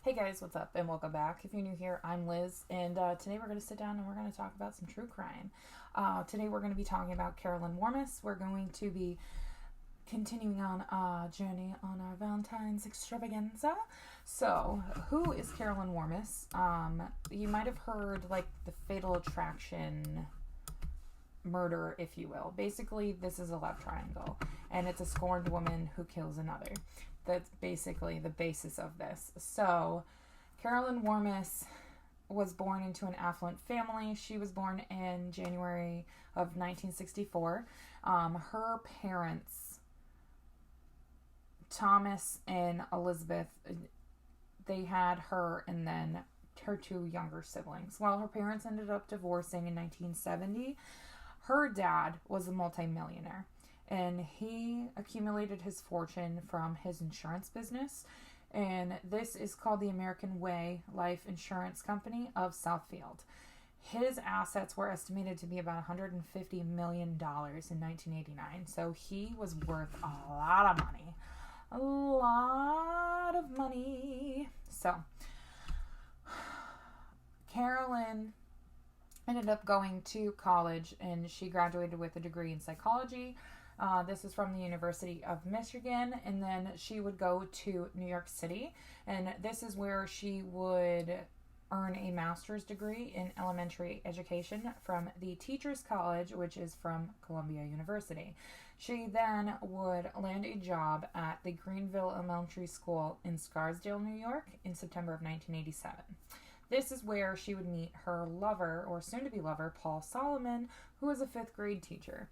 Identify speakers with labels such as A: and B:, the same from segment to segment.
A: Hey guys, what's up and welcome back. If you're new here, I'm Liz, and today we're going to sit down and we're going to talk about some true crime. Today we're going to be talking about Carolyn Warmus. We're going to be continuing on a journey on our Valentines extravaganza. So, who is Carolyn Warmus? You might have heard like the Fatal Attraction murder, if you will. Basically, this is a love triangle, and it's a scorned woman who kills another. That's basically the basis of this. So, Carolyn Warmus was born into an affluent family. She was born in January of 1964. Her parents, Thomas and Elizabeth, they had her and then her two younger siblings. While her parents ended up divorcing in 1970, her dad was a multimillionaire, and he accumulated his fortune from his insurance business, and this is called the American Way Life Insurance Company of Southfield. His assets were estimated to be about $150 million in 1989, so he was worth a lot of money. A lot of money. So, Carolyn ended up going to college, and she graduated with a degree in psychology. This is from the University of Michigan, and then she would go to New York City, and this is where she would earn a master's degree in elementary education from the Teachers College, which is from Columbia University. She then would land a job at the Greenville Elementary School in Scarsdale, New York in September of 1987. This is where she would meet her lover, or soon-to-be lover, Paul Solomon, who was a 5th grade teacher.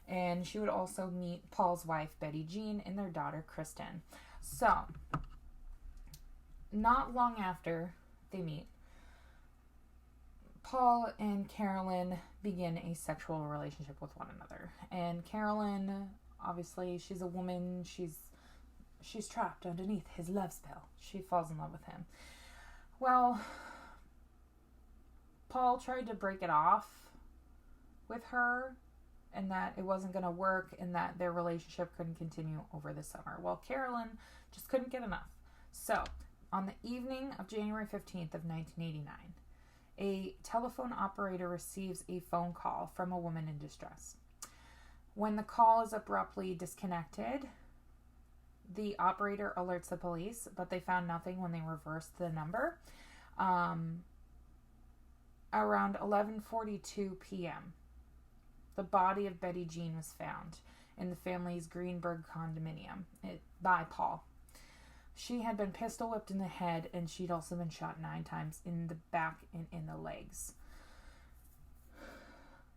A: And she would also meet Paul's wife, Betty Jean, and their daughter, Kristen. So, not long after they meet, Paul and Carolyn begin a sexual relationship with one another. And Carolyn, obviously, she's a woman. She's trapped underneath his love spell. She falls in love with him. Well, Paul tried to break it off with her, and that it wasn't going to work, and that their relationship couldn't continue over the summer. Well, Carolyn just couldn't get enough. So, on the evening of January 15th of 1989, a telephone operator receives a phone call from a woman in distress. When the call is abruptly disconnected, the operator alerts the police, but they found nothing when they reversed the number. Around 11:42 p.m., the body of Betty Jean was found in the family's Greenberg condominium by Paul. She had been pistol whipped in the head, and she'd also been shot 9 times in the back and in the legs.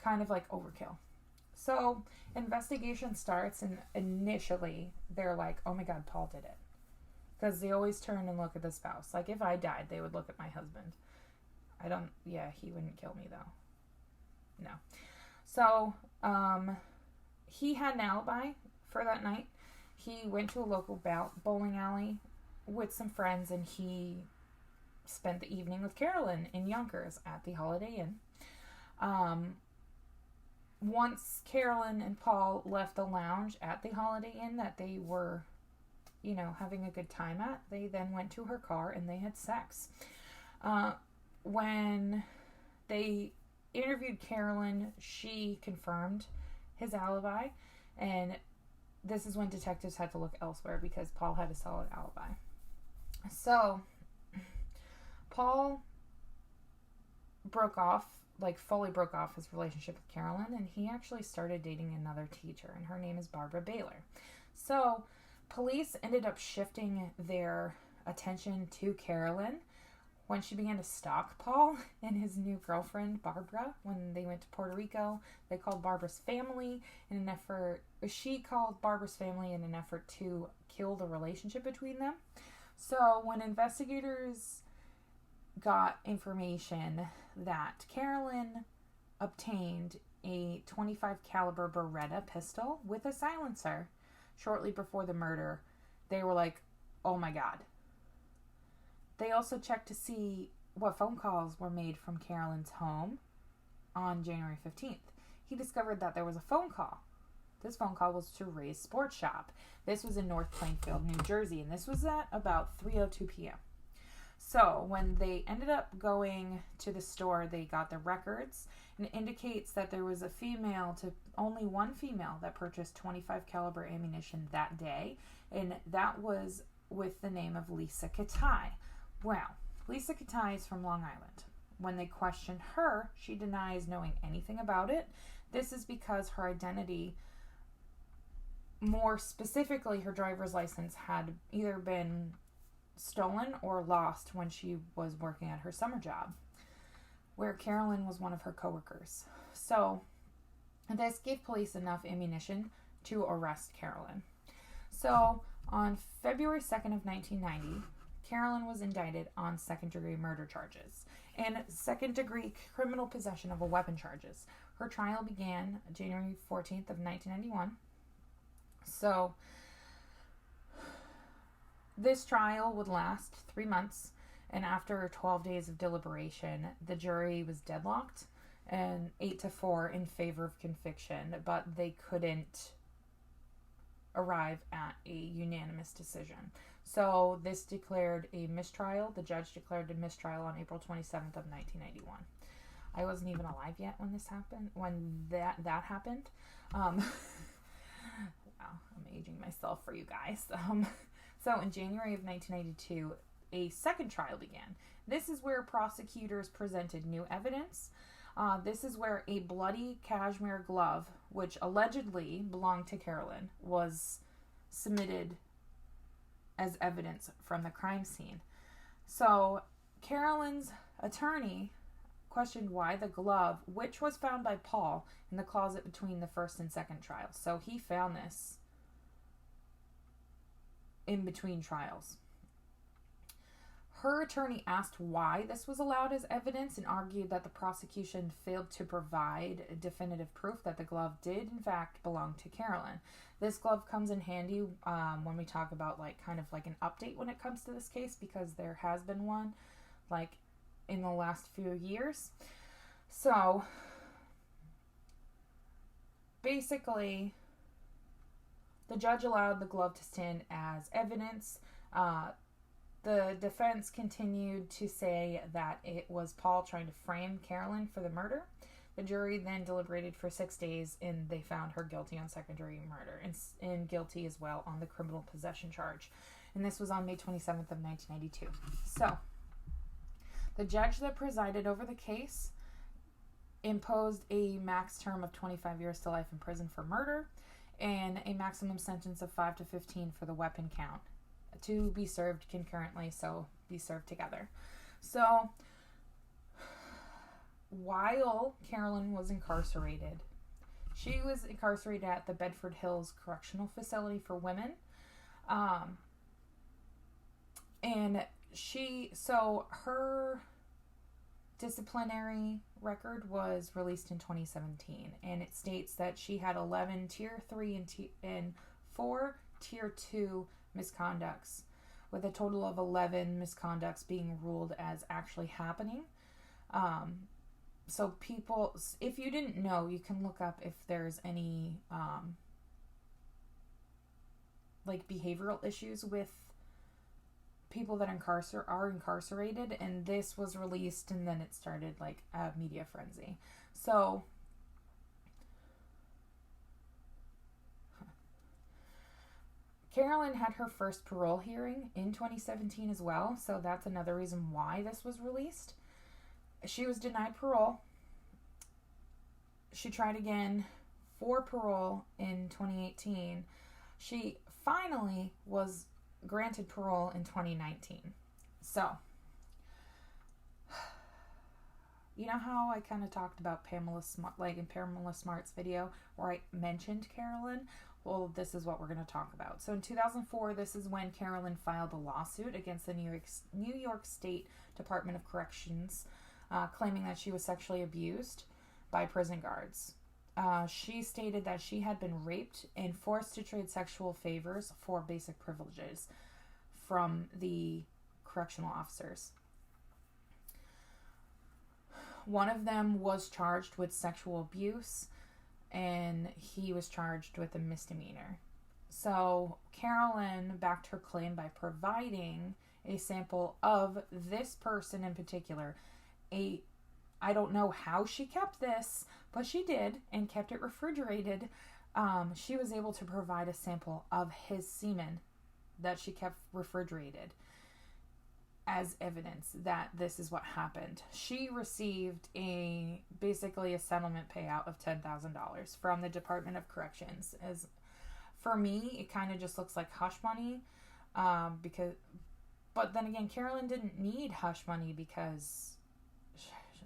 A: Kind of like overkill. So, investigation starts, and initially, they're like, oh my god, Paul did it. Because they always turn and look at the spouse. Like, if I died, they would look at my husband. He wouldn't kill me, though. No. So, he had an alibi for that night. He went to a local bowling alley with some friends, and he spent the evening with Carolyn in Yonkers at the Holiday Inn. Once Carolyn and Paul left the lounge at the Holiday Inn that they were, having a good time at, they then went to her car and they had sex. When they interviewed Carolyn, she confirmed his alibi, and this is when detectives had to look elsewhere because Paul had a solid alibi. So, Paul fully broke off his relationship with Carolyn, and he actually started dating another teacher, and her name is Barbara Baylor. So, police ended up shifting their attention to Carolyn when she began to stalk Paul and his new girlfriend, Barbara. When they went to Puerto Rico, they called Barbara's family she called Barbara's family in an effort to kill the relationship between them. So when investigators got information that Carolyn obtained a .25 caliber Beretta pistol with a silencer shortly before the murder, they were like, oh my god. They also checked to see what phone calls were made from Carolyn's home on January 15th. He discovered that there was a phone call. This phone call was to Ray's Sports Shop. This was in North Plainfield, New Jersey, and this was at about 3:02 p.m. So when they ended up going to the store, they got the records, and it indicates that there was only one female that purchased 25 caliber ammunition that day, and that was with the name of Lisa Katai. Well, Lisa Katai is from Long Island. When they questioned her, she denies knowing anything about it. This is because her identity, more specifically her driver's license, had either been stolen or lost when she was working at her summer job, where Carolyn was one of her coworkers. So this gave police enough ammunition to arrest Carolyn. So on February 2nd of 1990, Carolyn was indicted on second-degree murder charges and second-degree criminal possession of a weapon charges. Her trial began January 14th of 1991. So this trial would last 3 months, and after 12 days of deliberation, the jury was deadlocked and 8-4 in favor of conviction, but they couldn't arrive at a unanimous decision. So this declared a mistrial. The judge declared a mistrial on April 27th of 1991. I wasn't even alive yet when this happened, when that happened. Wow, I'm aging myself for you guys. So in January of 1992, a second trial began. This is where prosecutors presented new evidence. This is where a bloody cashmere glove, which allegedly belonged to Carolyn, was submitted as evidence from the crime scene. So Carolyn's attorney questioned why the glove, which was found by Paul in the closet between the first and second trial. So he found this in between trials. Her attorney asked why this was allowed as evidence and argued that the prosecution failed to provide definitive proof that the glove did in fact belong to Carolyn. This glove comes in handy when we talk about kind of an update when it comes to this case, because there has been one in the last few years. So basically, the judge allowed the glove to stand as evidence. The defense continued to say that it was Paul trying to frame Carolyn for the murder. The jury then deliberated for 6 days, and they found her guilty on second-degree murder and guilty as well on the criminal possession charge. And this was on May 27th of 1992. So the judge that presided over the case imposed a max term of 25 years to life in prison for murder and a maximum sentence of 5 to 15 for the weapon count, to be served concurrently, so be served together. So while Carolyn was incarcerated, she was incarcerated at the Bedford Hills Correctional Facility for Women. And her disciplinary record was released in 2017, and it states that she had 11 Tier 3 and 4 Tier 2 misconducts, with a total of 11 misconducts being ruled as actually happening. So people, if you didn't know, you can look up if there's any behavioral issues with people that are incarcerated, and this was released, and then it started a media frenzy. So Carolyn had her first parole hearing in 2017 as well, so that's another reason why this was released. She was denied parole. She tried again for parole in 2018. She finally was granted parole in 2019. So, you know how I kind of talked about Pamela Smart, in Pamela Smart's video where I mentioned Carolyn? Well, this is what we're going to talk about. So in 2004, this is when Carolyn filed a lawsuit against the New York State Department of Corrections, claiming that she was sexually abused by prison guards. She stated that she had been raped and forced to trade sexual favors for basic privileges from the correctional officers. One of them was charged with sexual abuse, and he was charged with a misdemeanor. So Carolyn backed her claim by providing a sample of this person in particular. I don't know how she kept this, but she did, and kept it refrigerated. She was able to provide a sample of his semen that she kept refrigerated as evidence that this is what happened. She received basically a settlement payout of $10,000 from the Department of Corrections. As for me, it kind of just looks like hush money, but then again, Carolyn didn't need hush money because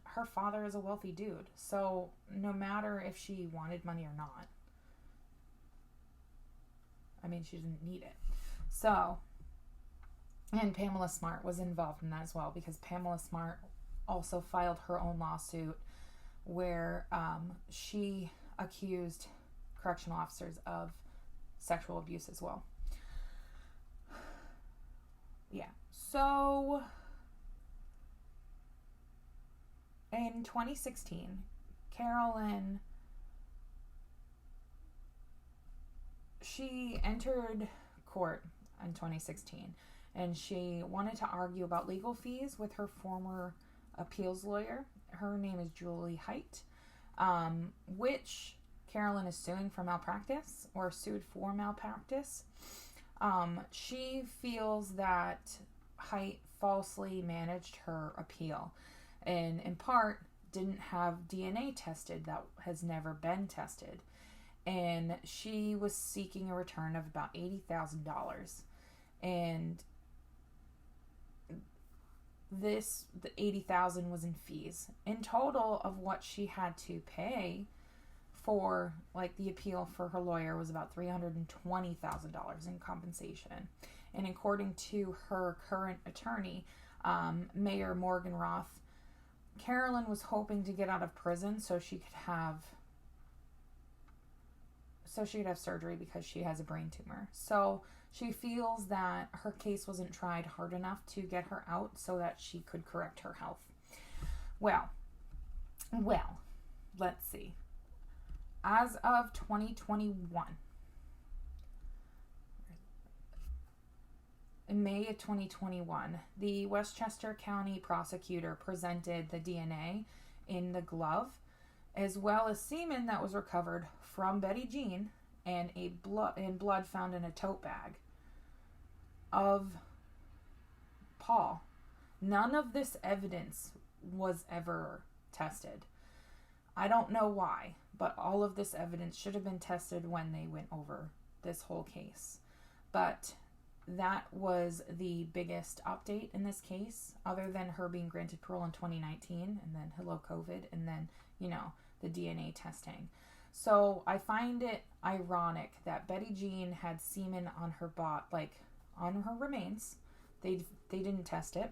A: her father is a wealthy dude. So no matter if she wanted money or not, I mean, she didn't need it. So, and Pamela Smart was involved in that as well, because Pamela Smart also filed her own lawsuit where she accused correctional officers of sexual abuse as well. Yeah. So, in 2016, Carolyn, she entered court in 2016, and she wanted to argue about legal fees with her former appeals lawyer. Her name is Julie Height, which Carolyn is suing for malpractice, or sued for malpractice. She feels that Height falsely managed her appeal, and in part didn't have DNA tested that has never been tested. And she was seeking a return of about $80,000. And the $80,000 was in fees. In total of what she had to pay for, like, the appeal for her lawyer was about $320,000 in compensation. And according to her current attorney, Mayor Morgan Roth, Carolyn was hoping to get out of prison so she could have surgery because she has a brain tumor. So she feels that her case wasn't tried hard enough to get her out so that she could correct her health. Well, let's see. As of 2021, in May of 2021, the Westchester County prosecutor presented the DNA in the glove, as well as semen that was recovered from Betty Jean and blood found in a tote bag of Paul. None of this evidence was ever tested. I don't know why, but all of this evidence should have been tested when they went over this whole case. But that was the biggest update in this case, other than her being granted parole in 2019, and then hello COVID, and then, the DNA testing. So I find it ironic that Betty Jean had semen on her on her remains. They didn't test it.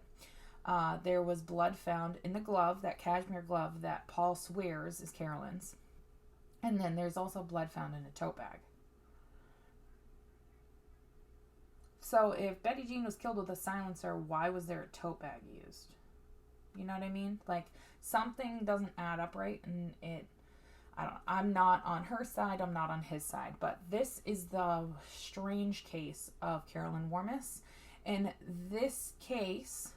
A: There was blood found in the glove, that cashmere glove that Paul swears is Carolyn's. And then there's also blood found in a tote bag. So if Betty Jean was killed with a silencer, why was there a tote bag used? You know what I mean? Like, something doesn't add up right, and I'm not on her side, I'm not on his side, but this is the strange case of Carolyn Warmus, and this case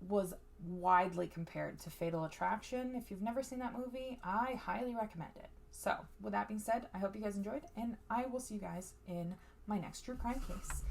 A: was widely compared to Fatal Attraction. If you've never seen that movie, I highly recommend it. So, with that being said, I hope you guys enjoyed, and I will see you guys in my next true crime case.